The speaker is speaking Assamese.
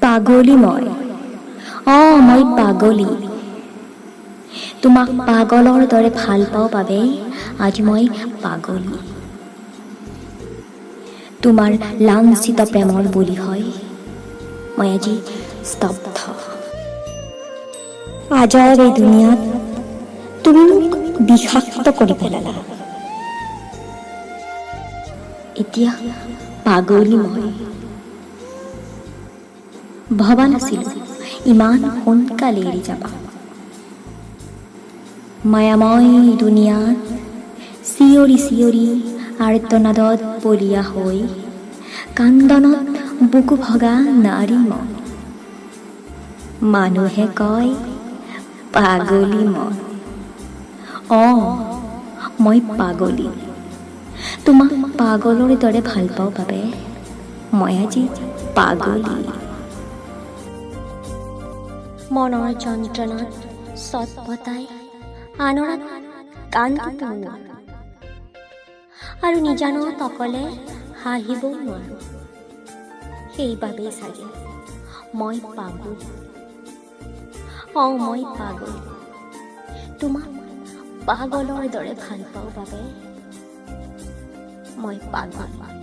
পাগলী মই পাগলী। তোমাক পাগলৰ দৰে ভাল পাওঁ বাবে আজি মই পাগলী। তোমাৰ লাঞ্ছিত প্ৰেমৰ বলি হয় মই আজি স্তব্ধ। আজব এই দুনিয়াত তুমি মোক বিষাক্ত কৰি পেলালা। এতিয়া পাগলী মই। ভবা নাছিলো ইমান সোনকালে এৰি যাবা। মায়াময় দুনিয়াত চিঞৰি চিঞৰি আৰ্তনাদত বলিয়া হৈ কান্দনত বুকু ভগা নাৰী মই। মানুহে কয় পাগলী মই পাগলী। তোমাক পাগলৰ দৰে ভাল পাওঁ বাবে মই আজি পাগলী। মনৰ যন্ত্ৰণাত চটপটাই আনৰত কান্দিব নোৱাৰো আৰু নিজানত অকলে হাঁহিবও নোৱাৰো। সেইবাবেই চাগে মই পাগলী। মই পাগলী। তোমাক পাগলৰ দৰে ভাল পাওঁ বাবে মই পাগলী।